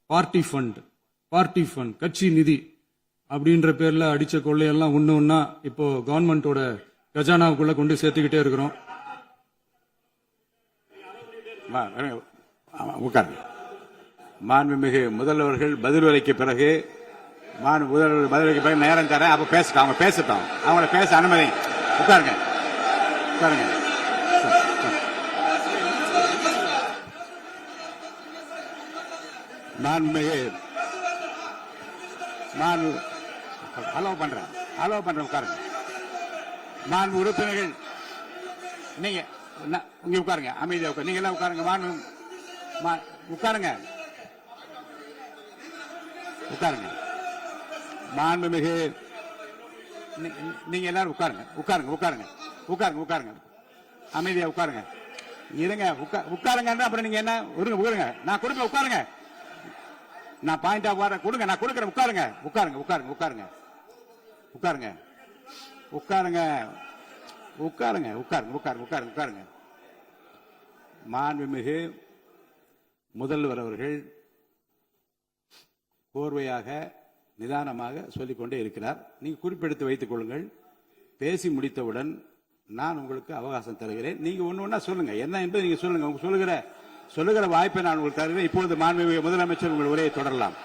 Party fund கட்சி நிதி அப்படின்ற பேர்ல அடிச்ச கொள்ளையெல்லாம் ஒண்ணு ஒன்னா இப்போ கவர்மெண்டோட கஜானாவுக்குள்ள கொண்டு சேர்த்துக்கிட்டே இருக்கிறோம். மாண்புமிகு முதல்வர்கள் பதிலுரைக்கு பிறகு பதிலுரைக்கு பிறகு நேரம் தரேன். அப்ப பேசட்டும், அவங்க பேசட்டும், அவங்கள பேச அனுமதி. உட்காருங்க உட்காருங்க. மாண்புமிகு அலோவ் பண்றேன் உட்காருங்க. மாண்பு உறுப்பினர்கள் நீங்க இங்க உட்காருங்க, அமைதியா உட்காரு. நீங்க எல்லாம் உட்காருங்க. உட்காருங்க. மாண்புமிகு நீங்க எல்லாரும் உட்காருங்க. அமைதியா உட்காருங்க. இருங்க, உட்காருங்க. அப்புறம் நீங்க என்ன உட்காருங்க. நான் கொடுக்க உட்காருங்க. நான் பாயிண்டா கொடுங்க. நான் கொடுக்குறேன். உட்காருங்க. மாண்புமிகு முதல்வர் அவர்கள் கோர்வையாக நிதானமாக சொல்லிக்கொண்டே இருக்கிறார். நீங்க குறிப்பெடுத்து வைத்துக் கொள்ளுங்கள். பேசி முடித்தவுடன் நான் உங்களுக்கு அவகாசம் தருகிறேன். நீங்க ஒண்ணு சொல்லுங்க, என்ன என்பது நீங்க சொல்லுங்க. சொல்லுகிற வாய்ப்பை நான் உங்களுக்கு தருவேன். இப்பொழுது மாண்புமிகு முதலமைச்சர் உங்கள் உரையை தொடரலாம்.